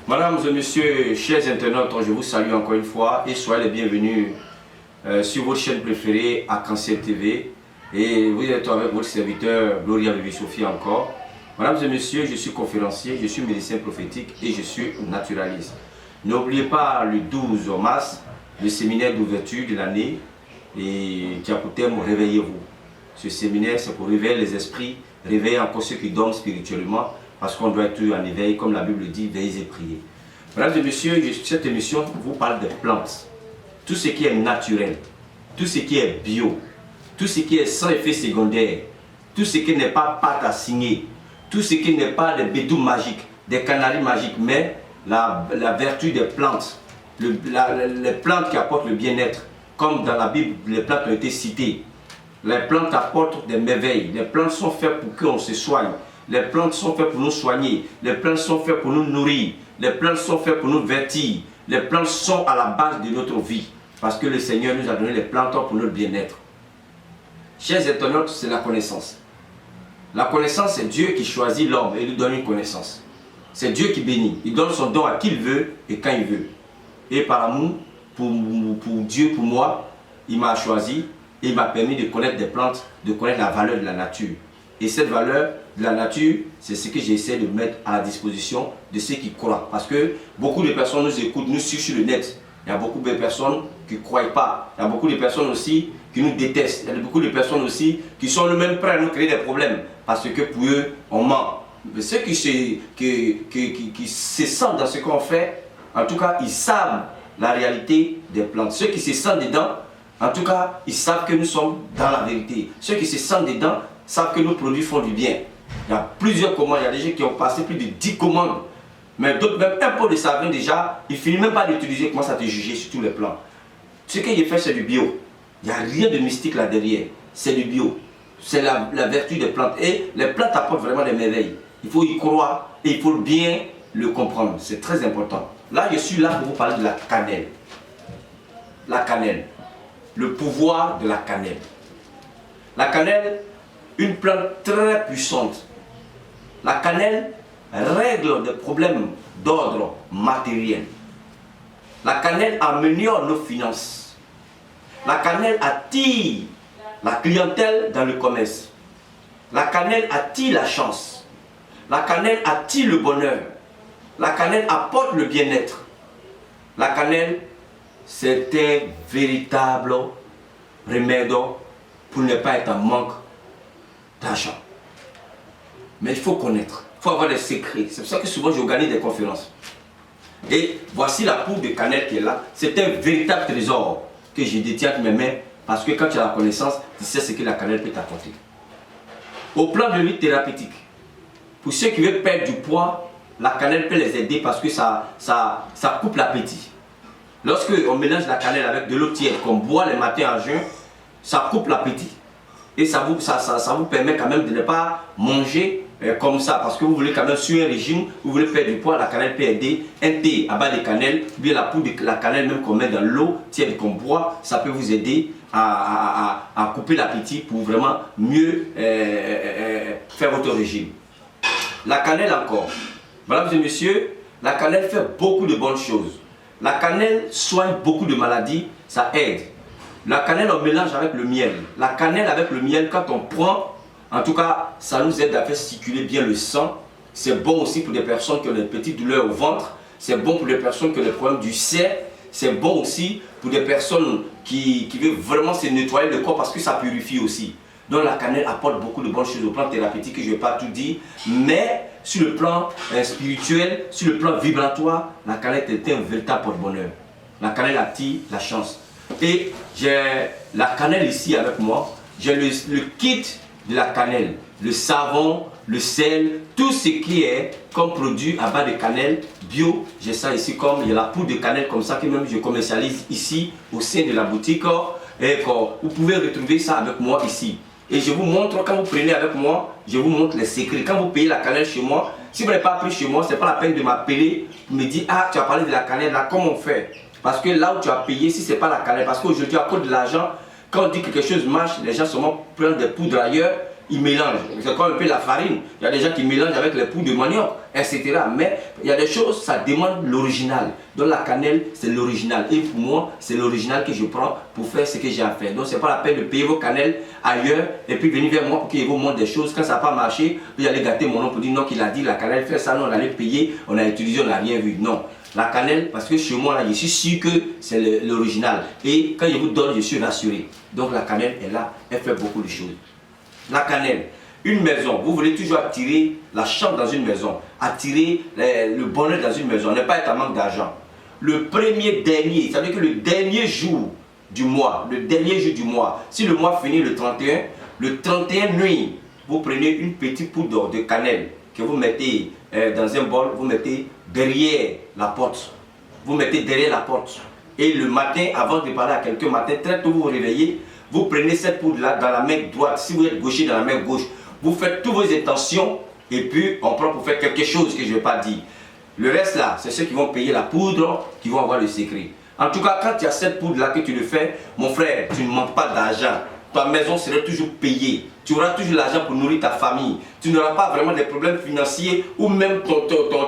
Mesdames et messieurs, chers internautes, je vous salue encore une fois et soyez les bienvenus sur votre chaîne préférée, Arc-en-Ciel TV. Et vous êtes avec votre serviteur, Gloria Bibi Sophie encore. Mesdames et messieurs, je suis conférencier, je suis médecin prophétique et je suis naturaliste. N'oubliez pas le 12 mars, le séminaire d'ouverture de l'année et qui a pour thème Réveillez-vous. Ce séminaire, c'est pour réveiller les esprits, réveiller encore ceux qui dorment spirituellement, parce qu'on doit être en éveil, comme la Bible dit, veillez et priez. Mesdames et messieurs, cette émission vous parle des plantes. Tout ce qui est naturel, tout ce qui est bio, tout ce qui est sans effet secondaire, tout ce qui n'est pas pâte à signer, tout ce qui n'est pas des bédous magiques, des canaris magiques, mais la vertu des plantes, les plantes qui apportent le bien-être, comme dans la Bible, les plantes ont été citées. Les plantes apportent des merveilles, les plantes sont faites pour qu'on se soigne. Les plantes sont faites pour nous soigner, les plantes sont faites pour nous nourrir, les plantes sont faites pour nous vêtir, les plantes sont à la base de notre vie, parce que le Seigneur nous a donné les plantes pour notre bien-être. Chers internautes, c'est la connaissance. La connaissance, c'est Dieu qui choisit l'homme et lui donne une connaissance. C'est Dieu qui bénit, il donne son don à qui il veut et quand il veut. Et par amour, pour Dieu, pour moi, il m'a choisi et il m'a permis de connaître des plantes, de connaître la valeur de la nature. Et cette valeur de la nature, c'est ce que j'essaie de mettre à la disposition de ceux qui croient. Parce que beaucoup de personnes nous écoutent, nous suivent sur le net. Il y a beaucoup de personnes qui ne croient pas. Il y a beaucoup de personnes aussi qui nous détestent. Il y a beaucoup de personnes aussi qui sont eux-mêmes prêts à nous créer des problèmes. Parce que pour eux, on ment. Mais ceux qui se sentent dans ce qu'on fait, en tout cas, ils savent la réalité des plantes. Ceux qui se sentent dedans, en tout cas, ils savent que nous sommes dans la vérité. Ceux qui se sentent dedans, savent que nos produits font du bien. Il y a plusieurs commandes, il y a des gens qui ont passé plus de 10 commandes. Mais d'autres, même un pot de savon déjà, ils ne finissent même pas d'utiliser, commencent à te juger sur tous les plans. Ce que j'ai fait, c'est du bio. Il n'y a rien de mystique là derrière. C'est du bio. C'est la vertu des plantes. Et les plantes apportent vraiment des merveilles. Il faut y croire et il faut bien le comprendre. C'est très important. Là, je suis là pour vous parler de la cannelle. La cannelle. Le pouvoir de la cannelle. La cannelle, une plante très puissante. La cannelle règle des problèmes d'ordre matériel. La cannelle améliore nos finances. La cannelle attire la clientèle dans le commerce. La cannelle attire la chance. La cannelle attire le bonheur. La cannelle apporte le bien-être. La cannelle, c'est un véritable remède pour ne pas être en manque d'argent. Mais il faut connaître, il faut avoir des secrets. C'est pour ça que souvent j'organise des conférences. Et voici la poudre de cannelle qui est là. C'est un véritable trésor que je détiens entre mes mains parce que quand tu as la connaissance, tu sais ce que la cannelle peut t'apporter. Au plan de vue thérapeutique, pour ceux qui veulent perdre du poids, la cannelle peut les aider parce que ça coupe l'appétit. Lorsque on mélange la cannelle avec de l'eau tiède qu'on boit les matins à jeun, ça coupe l'appétit. Et ça vous permet quand même de ne pas manger comme ça. Parce que vous voulez quand même suivre un régime, vous voulez perdre du poids, la cannelle peut aider. Un thé à base de cannelle, ou bien la poudre de la cannelle même qu'on met dans l'eau tiède qu'on boit, ça peut vous aider à couper l'appétit pour vraiment mieux faire votre régime. La cannelle encore. Mesdames et messieurs, la cannelle fait beaucoup de bonnes choses. La cannelle soigne beaucoup de maladies, ça aide. La cannelle, on mélange avec le miel. La cannelle avec le miel, quand on prend, en tout cas, ça nous aide à faire circuler bien le sang. C'est bon aussi pour des personnes qui ont des petites douleurs au ventre. C'est bon pour des personnes qui ont des problèmes du sein. C'est bon aussi pour des personnes qui veulent vraiment se nettoyer le corps parce que ça purifie aussi. Donc la cannelle apporte beaucoup de bonnes choses au plan thérapeutique, je ne vais pas tout dire. Mais sur le plan spirituel, sur le plan vibratoire, la cannelle est un véritable porte-bonheur. La cannelle attire la chance. Et j'ai la cannelle ici avec moi. J'ai le kit de la cannelle, le savon, le sel, tout ce qui est comme produit à base de cannelle bio. J'ai ça ici comme il y a la poudre de cannelle comme ça que même je commercialise ici au sein de la boutique. Et vous pouvez retrouver ça avec moi ici. Et je vous montre, quand vous prenez avec moi, je vous montre les secrets. Quand vous payez la cannelle chez moi, si vous n'avez pas pris chez moi, ce n'est pas la peine de m'appeler, me dire, ah, tu as parlé de la cannelle, là, comment on fait? Parce que là où tu as payé, si ce n'est pas la cannelle, parce qu'aujourd'hui, à cause de l'argent, quand on dit que quelque chose marche, les gens seulement prennent des poudres ailleurs, ils mélangent. C'est comme un peu la farine. Il y a des gens qui mélangent avec les poudres de manioc, etc. Mais il y a des choses, ça demande l'original. Donc la cannelle, c'est l'original. Et pour moi, c'est l'original que je prends pour faire ce que j'ai à faire. Donc c'est pas la peine de payer vos cannelles ailleurs et puis venir vers moi pour qu'il vous montre des choses. Quand ça n'a pas marché, vous allez gâter mon nom pour dire non, qu'il a dit la cannelle fait ça, non, on allait payer, on a utilisé, on n'a rien vu. Non. La cannelle, parce que chez moi, là, je suis sûr que c'est l'original. Et quand je vous donne, je suis rassuré. Donc la cannelle est là, elle fait beaucoup de choses. La cannelle, une maison, vous voulez toujours attirer la chance dans une maison, attirer le bonheur dans une maison, ne pas être en manque d'argent. Le premier dernier, ça veut dire que le dernier jour du mois, si le mois finit le 31 nuit, vous prenez une petite poudre de cannelle que vous mettez dans un bol, vous mettez derrière la porte. Vous mettez derrière la porte. Et le matin, avant de parler à quelqu'un, très tôt vous vous réveillez, vous prenez cette poudre-là dans la main droite. Si vous êtes gaucher, dans la main gauche, vous faites toutes vos intentions et puis on prend pour faire quelque chose que je ne vais pas dire. Le reste là, c'est ceux qui vont payer la poudre qui vont avoir le secret. En tout cas, quand il y a cette poudre-là que tu le fais, mon frère, tu ne manques pas d'argent. Ta maison sera toujours payée. Tu auras toujours l'argent pour nourrir ta famille. Tu n'auras pas vraiment des problèmes financiers ou même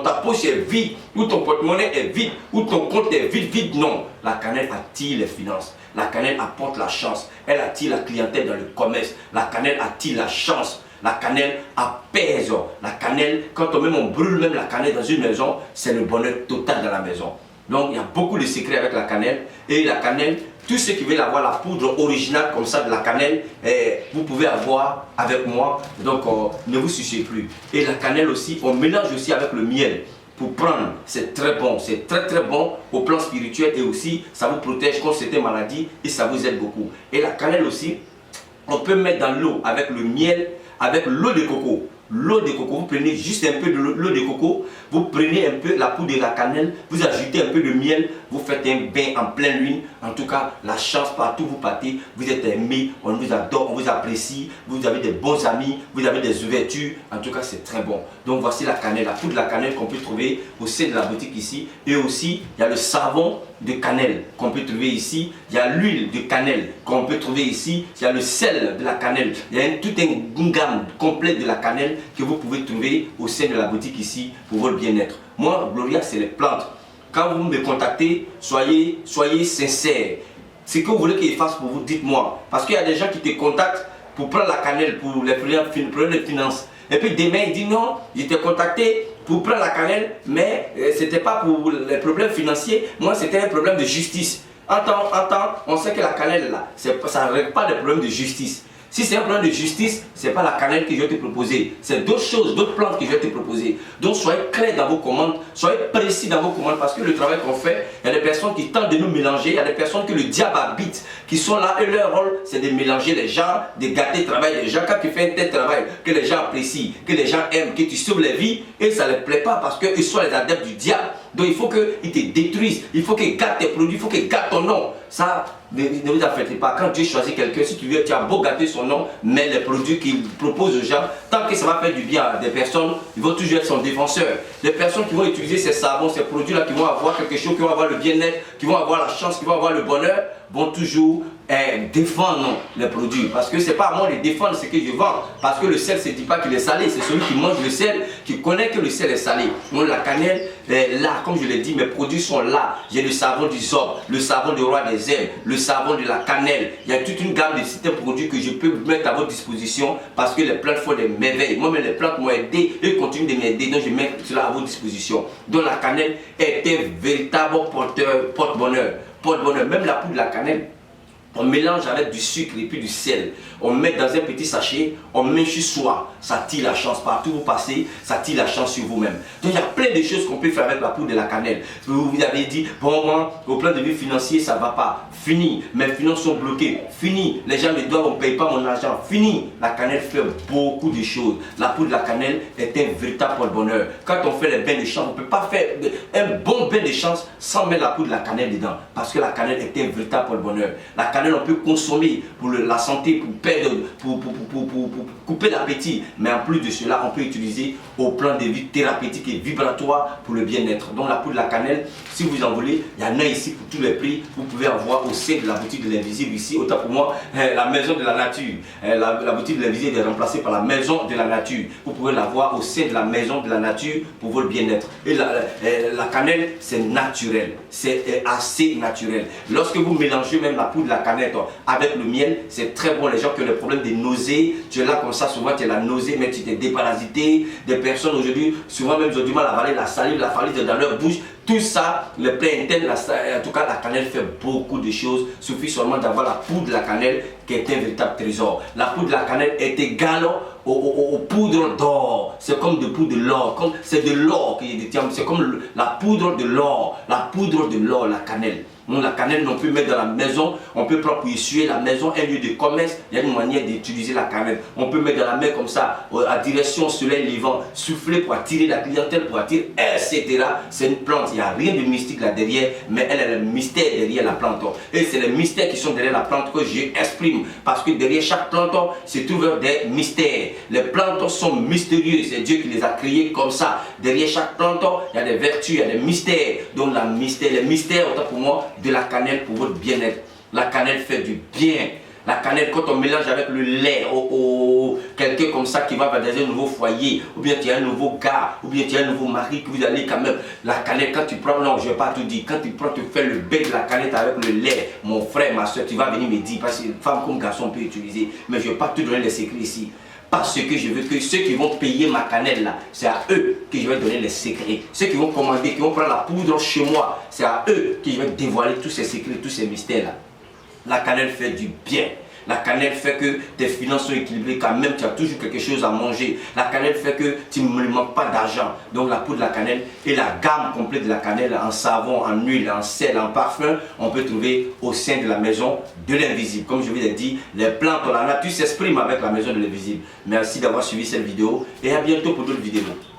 ta poche est vide, ou ton porte-monnaie est vide, ou ton compte est vide. Non, la cannelle attire les finances. La cannelle apporte la chance. Elle attire la clientèle dans le commerce. La cannelle attire la chance. La cannelle apaise. La cannelle, quand on brûle même la cannelle dans une maison, c'est le bonheur total dans la maison. Donc il y a beaucoup de secrets avec la cannelle. Et la cannelle, tous ceux qui veulent avoir la poudre originale comme ça de la cannelle, vous pouvez avoir avec moi. Donc ne vous souciez plus. Et la cannelle aussi, on mélange aussi avec le miel. Pour prendre, c'est très bon, c'est très bon au plan spirituel et aussi ça vous protège contre certaines maladies et ça vous aide beaucoup. Et la cannelle aussi, on peut mettre dans l'eau avec le miel, avec l'eau de coco. L'eau de coco, vous prenez juste un peu de l'eau de coco, vous prenez un peu la poudre de la cannelle, vous ajoutez un peu de miel, vous faites un bain en pleine lune. En tout cas, la chance partout vous partez, vous êtes aimé, on vous adore, on vous apprécie, vous avez des bons amis, vous avez des ouvertures. En tout cas, c'est très bon. Donc voici la cannelle, la poudre de la cannelle qu'on peut trouver au sein de la boutique ici. Et aussi, il y a le savon de cannelle qu'on peut trouver ici, il y a l'huile de cannelle qu'on peut trouver ici, il y a le sel de la cannelle, il y a toute une gamme complète de la cannelle que vous pouvez trouver au sein de la boutique ici pour votre bien-être. Moi, Gloria, c'est les plantes. Quand vous me contactez, soyez sincères. Ce que vous voulez qu'il fasse pour vous, dites-moi. Parce qu'il y a des gens qui te contactent pour prendre la cannelle, pour les problèmes de finances. Et puis demain, il dit non, il t'a contacté pour prendre la cannelle, mais ce n'était pas pour les problèmes financiers, moi c'était un problème de justice. En temps, on sait que la cannelle là, ça ne règle pas les problèmes de justice. Si c'est un problème de justice, ce n'est pas la cannelle que je vais te proposer. C'est d'autres choses, d'autres plantes que je vais te proposer. Donc soyez clairs dans vos commandes, soyez précis dans vos commandes parce que le travail qu'on fait, il y a des personnes qui tentent de nous mélanger, il y a des personnes que le diable habite, qui sont là et leur rôle c'est de mélanger les gens, de gâter le travail des gens. Quand tu fais un tel travail que les gens apprécient, que les gens aiment, que tu sauves les vies, et ça ne les plaît pas parce qu'ils sont les adeptes du diable. Donc il faut qu'ils te détruisent, il faut qu'ils gâtent tes produits, il faut qu'ils gâtent ton nom. Ça, ne vous affectez pas. Quand Dieu choisit quelqu'un, si tu veux, tu as beau gâter son nom, mais les produits qu'il propose aux gens, tant que ça va faire du bien à des personnes, ils vont toujours être son défenseur. Les personnes qui vont utiliser ces savons, ces produits-là, qui vont avoir quelque chose, qui vont avoir le bien-être, qui vont avoir la chance, qui vont avoir le bonheur, vont toujours défendre les produits. Parce que ce n'est pas à moi de défendre ce que je vends. Parce que le sel, ne se dit pas qu'il est salé. C'est celui qui mange le sel, qui connaît que le sel est salé. Donc la cannelle est là, comme je l'ai dit, mes produits sont là. J'ai le savon du Zob, le savon du roi des herbes, le savon de la cannelle. Il y a toute une gamme de certains produits que je peux mettre à votre disposition parce que les plantes font des merveilles. Moi-même, les plantes m'ont aidé et continuent de m'aider. Donc je mets cela à votre disposition. Donc la cannelle est un véritable porte-bonheur. Porte-bonheur. Même la poudre de la cannelle, on mélange avec du sucre et puis du sel. On met dans un petit sachet, on met sur soi. Ça tire la chance. Partout où vous passez, ça tire la chance sur vous-même. Donc il y a plein de choses qu'on peut faire avec la poudre de la cannelle. Vous avez dit, bon moi, au plan de vue financier, ça ne va pas. Fini. Mes finances sont bloquées. Fini. Les gens me doivent, on ne paye pas mon argent. Fini. La cannelle fait beaucoup de choses. La poudre de la cannelle est un véritable porte-bonheur. Quand on fait les bains de chance, on ne peut pas faire un bon bain de chance sans mettre la poudre de la cannelle dedans. Parce que la cannelle est un véritable porte-bonheur. La cannelle, on peut consommer pour la santé, pour perdre, pour couper l'appétit. Mais en plus de cela, on peut utiliser au plan de vie thérapeutique et vibratoire pour le bien-être. Donc la poudre de la cannelle, si vous en voulez, il y en a ici pour tous les prix. Vous pouvez avoir au sein de la boutique de l'invisible ici. Autant pour moi, la maison de la nature. La boutique de l'invisible est remplacée par la maison de la nature. Vous pouvez l'avoir au sein de la maison de la nature pour votre bien-être. Et la cannelle, c'est naturel. C'est assez naturel. Lorsque vous mélangez même la poudre de la cannelle avec le miel, c'est très bon. Les gens qui ont des problèmes de nausées, tu es là comme ça, souvent tu as la nausée, mais tu t'es déparasité. Des personnes aujourd'hui, souvent même ils ont du mal à avaler la salive, la salive dans leur bouche. Tout ça, le plein interne, en tout cas la cannelle fait beaucoup de choses. Il suffit seulement d'avoir la poudre de la cannelle qui est un véritable trésor. La poudre de la cannelle est égale aux poudres d'or. C'est comme de poudre de l'or. C'est de l'or qui détient. C'est comme la poudre de l'or. La poudre de l'or, la cannelle. Donc, la cannelle, on peut mettre dans la maison, on peut prendre pour essuyer la maison, un lieu de commerce. Il y a une manière d'utiliser la cannelle. On peut mettre dans la main comme ça, à direction soleil levant, souffler pour attirer la clientèle, pour attirer, etc. C'est une plante, il n'y a rien de mystique là derrière, mais elle est le mystère derrière la plante. Et c'est les mystères qui sont derrière la plante que j'exprime. Parce que derrière chaque plante se trouvent des mystères. Les plantes sont mystérieuses, c'est Dieu qui les a créées comme ça. Derrière chaque plante, il y a des vertus, il y a des mystères. Donc les mystères, autant pour moi, de la cannelle pour votre bien-être. La cannelle fait du bien. La cannelle, quand on mélange avec le lait, quelqu'un comme ça qui va dans un nouveau foyer, ou bien tu as un nouveau gars, ou bien tu as un nouveau mari que vous allez quand même. La cannelle, quand tu prends, non, je ne vais pas tout dire, quand tu prends, tu fais le bain de la cannelle avec le lait, mon frère, ma soeur, tu vas venir me dire, parce que femme comme garçon peut utiliser, mais je ne vais pas te donner les secrets ici. Parce que je veux que ceux qui vont payer ma cannelle là, c'est à eux que je vais donner les secrets. Ceux qui vont commander, qui vont prendre la poudre chez moi, c'est à eux que je vais dévoiler tous ces secrets, tous ces mystères là. La cannelle fait du bien. La cannelle fait que tes finances sont équilibrées quand même, tu as toujours quelque chose à manger. La cannelle fait que tu ne manques pas d'argent. Donc la poudre de la cannelle et la gamme complète de la cannelle en savon, en huile, en sel, en parfum, on peut trouver au sein de la maison de l'invisible. Comme je vous l'ai dit, les plantes, la nature s'exprime avec la maison de l'invisible. Merci d'avoir suivi cette vidéo et à bientôt pour d'autres vidéos.